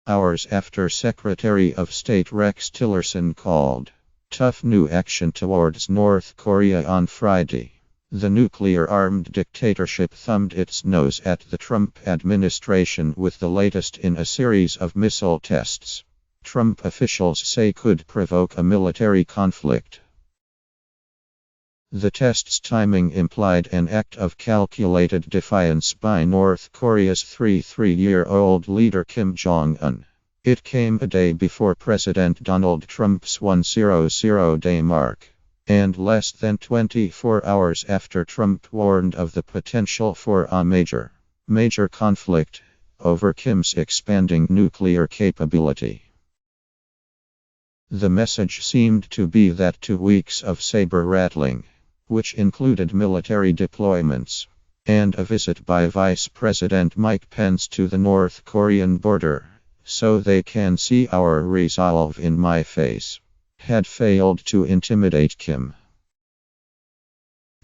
hours after Secretary of State Rex Tillerson called tough new action towards North Korea on Friday. The nuclear-armed dictatorship thumbed its nose at the Trump administration with the latest in a series of missile tests Trump officials say could provoke a military conflict. The test's timing implied an act of calculated defiance by North Korea's 33-year-old leader Kim Jong-un. It came a day before President Donald Trump's 100-day mark, and less than 24 hours after Trump warned of the potential for a major conflict over Kim's expanding nuclear capability. The message seemed to be that 2 weeks of saber-rattling, which included military deployments and a visit by Vice President Mike Pence to the North Korean border, so they can see our resolve in my face, had failed to intimidate Kim.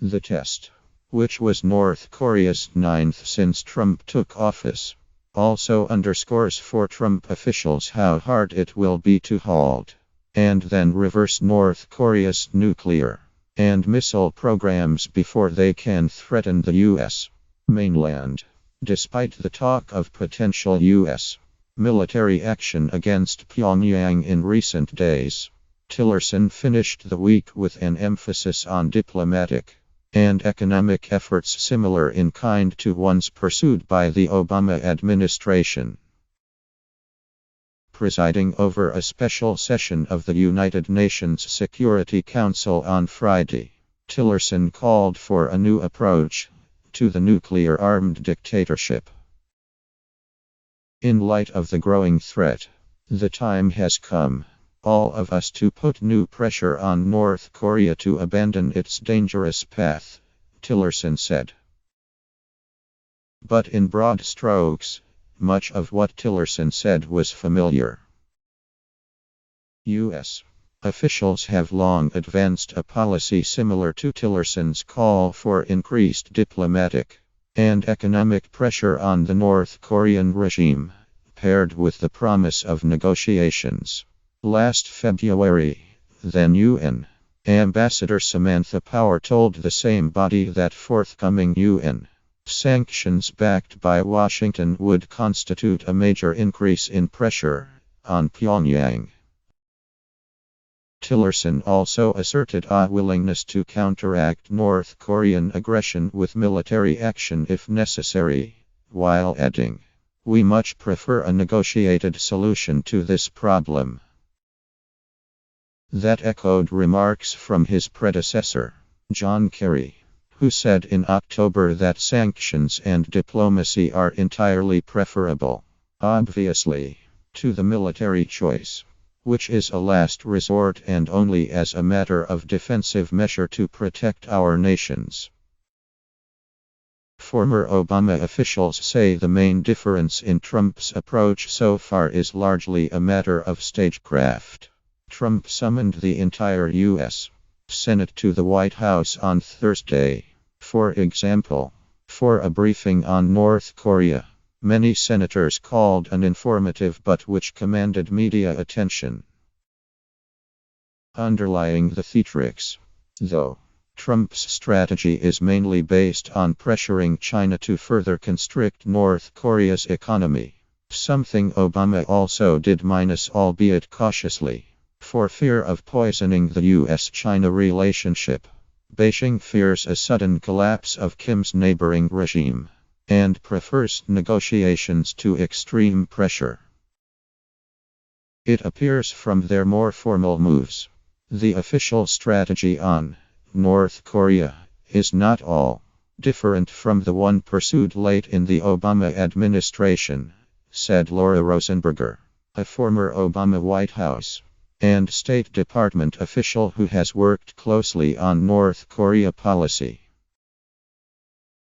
The test, which was North Korea's 9th since Trump took office, also underscores for Trump officials how hard it will be to halt and then reverse North Korea's nuclear and missile programs before they can threaten the U.S. mainland. Despite the talk of potential U.S. military action against Pyongyang in recent days, Tillerson finished the week with an emphasis on diplomatic and economic efforts similar in kind to ones pursued by the Obama administration. Presiding over a special session of the United Nations Security Council on Friday, Tillerson called for a new approach to the nuclear-armed dictatorship. In light of the growing threat, the time has come, all of us, to put new pressure on North Korea to abandon its dangerous path, Tillerson said. But in broad strokes, much of what Tillerson said was familiar. U.S. officials have long advanced a policy similar to Tillerson's call for increased diplomatic and economic pressure on the North Korean regime, paired with the promise of negotiations. Last February, then UN Ambassador Samantha Power told the same body that forthcoming UN sanctions backed by Washington would constitute a major increase in pressure on Pyongyang. Tillerson also asserted a willingness to counteract North Korean aggression with military action if necessary, while adding, "We much prefer a negotiated solution to this problem." That echoed remarks from his predecessor, John Kerry, who said in October that sanctions and diplomacy are entirely preferable, obviously, to the military choice, which is a last resort and only as a matter of defensive measure to protect our nations. Former Obama officials say the main difference in Trump's approach so far is largely a matter of stagecraft. Trump summoned the entire U.S. Senate to the White House on Thursday, for example, for a briefing on North Korea. Many senators called uninformative but which commanded media attention. Underlying the theatrics, though, Trump's strategy is mainly based on pressuring China to further constrict North Korea's economy, something Obama also did, albeit cautiously, for fear of poisoning the U.S.-China relationship. Beijing fears a sudden collapse of Kim's neighboring regime and prefers negotiations to extreme pressure. It appears from their more formal moves, the official strategy on North Korea is not all different from the one pursued late in the Obama administration, said Laura Rosenberger, a former Obama White House and State Department official who has worked closely on North Korea policy.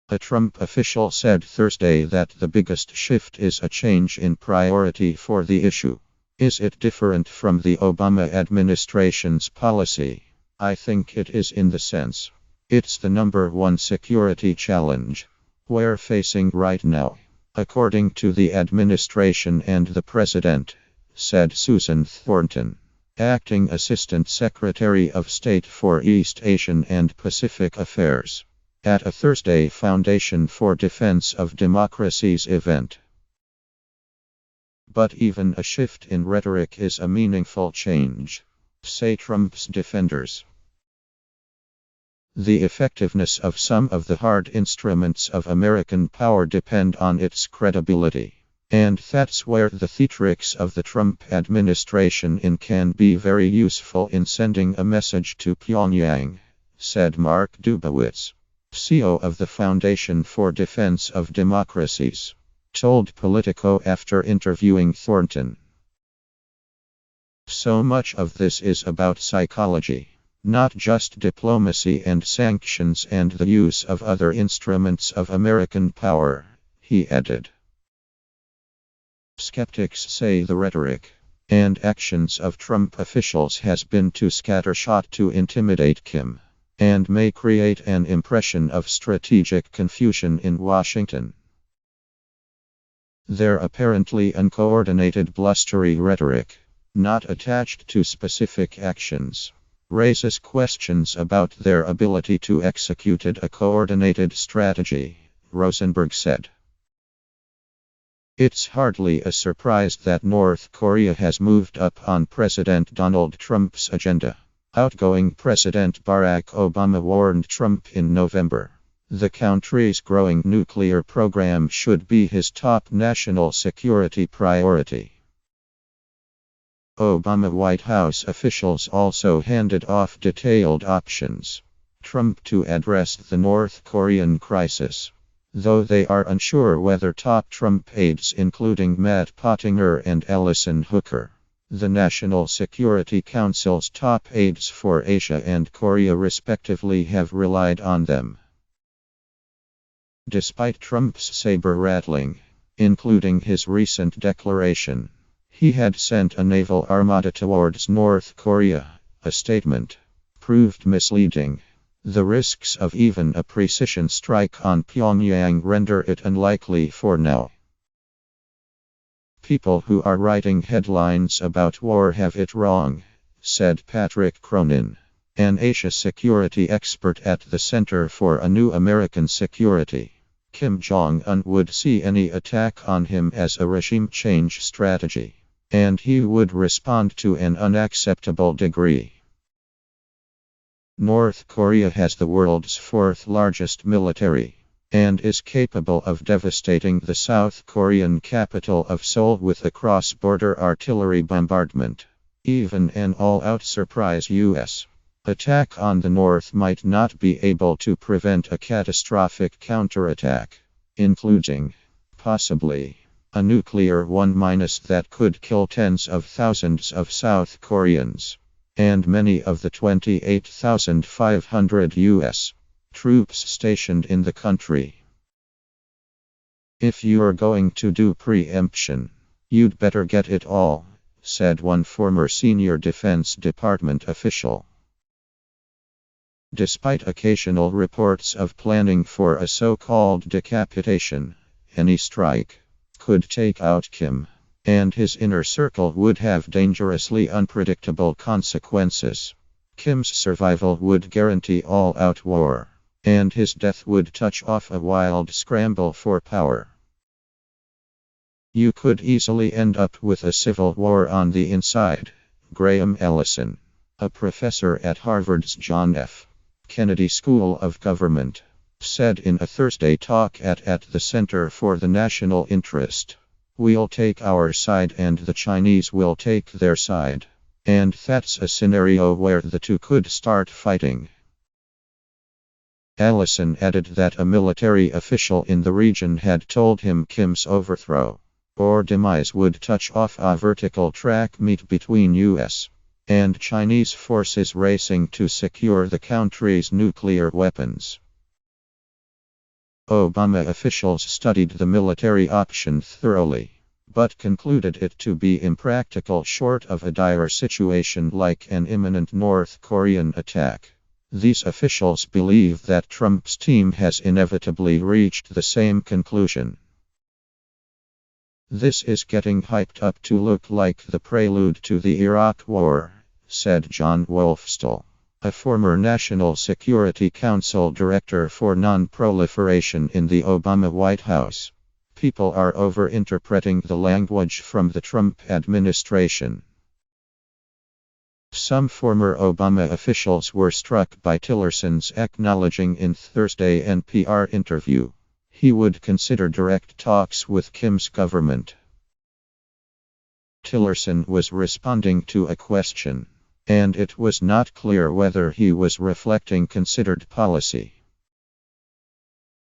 A Trump official said Thursday that the biggest shift is a change in priority for the issue. Is it different from the Obama administration's policy? I think it is, in the sense it's the number one security challenge we're facing right now. according to the administration and the president, said Susan Thornton, acting Assistant Secretary of State for East Asian and Pacific Affairs, at a Thursday Foundation for Defense of Democracy's event. But even a shift in rhetoric is a meaningful change, say Trump's defenders. The effectiveness of some of the hard instruments of American power depend on its credibility. And that's where the theatrics of the Trump administration can be very useful in sending a message to Pyongyang, said Mark Dubowitz, CEO of the Foundation for Defense of Democracies, told Politico after interviewing Thornton. So much of this is about psychology, not just diplomacy and sanctions and the use of other instruments of American power, he added. Skeptics say the rhetoric and actions of Trump officials has been too scattershot to intimidate Kim, and may create an impression of strategic confusion in Washington. Their apparently uncoordinated blustery rhetoric, not attached to specific actions, raises questions about their ability to execute a coordinated strategy, Rosenberg said. It's hardly a surprise that North Korea has moved up on President Donald Trump's agenda. Outgoing President Barack Obama warned Trump in November. The country's growing nuclear program should be his top national security priority. Obama White House officials also handed off detailed options Trump to address the North Korean crisis, though they are unsure whether top Trump aides including Matt Pottinger and Ellison Hooker, the National Security Council's top aides for Asia and Korea respectively, have relied on them. Despite Trump's saber-rattling, including his recent declaration, he had sent a naval armada towards North Korea, a statement proved misleading. The risks of even a precision strike on Pyongyang render it unlikely for now. People who are writing headlines about war have it wrong, said Patrick Cronin, an Asia security expert at the Center for a New American Security. Kim Jong-un would see any attack on him as a regime change strategy, and he would respond to an unacceptable degree. North Korea has the world's fourth largest military, and is capable of devastating the South Korean capital of Seoul with a cross-border artillery bombardment. Even an all-out surprise U.S. attack on the North might not be able to prevent a catastrophic counterattack, including, possibly, a nuclear one that could kill tens of thousands of South Koreans, and many of the 28,500 U.S. troops stationed in the country. If you're going to do preemption, you'd better get it all, said one former senior Defense Department official. Despite occasional reports of planning for a so-called decapitation, any strike could take out Kim, and his inner circle would have dangerously unpredictable consequences. Kim's survival would guarantee all-out war, and his death would touch off a wild scramble for power. You could easily end up with a civil war on the inside, Graham Ellison, a professor at Harvard's John F. Kennedy School of Government, said in a Thursday talk at the Center for the National Interest. We'll take our side and the Chinese will take their side. And that's a scenario where the two could start fighting. Allison added that a military official in the region had told him Kim's overthrow or demise would touch off a vertical track meet between U.S. and Chinese forces racing to secure the country's nuclear weapons. Obama officials studied the military option thoroughly, but concluded it to be impractical short of a dire situation like an imminent North Korean attack. These officials believe that Trump's team has inevitably reached the same conclusion. "This is getting hyped up to look like the prelude to the Iraq War," said John Wolfstall, a former National Security Council director for non-proliferation in the Obama White House. "People are over-interpreting the language from the Trump administration." Some former Obama officials were struck by Tillerson's acknowledging in Thursday NPR interview he would consider direct talks with Kim's government. Tillerson was responding to a question, and it was not clear whether he was reflecting considered policy.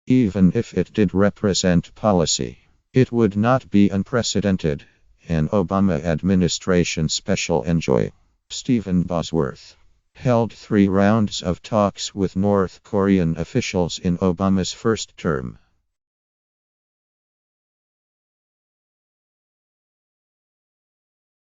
Even if it did represent policy, it would not be unprecedented, an Obama administration special envoy, Stephen Bosworth, held 3 rounds of talks with North Korean officials in Obama's first term.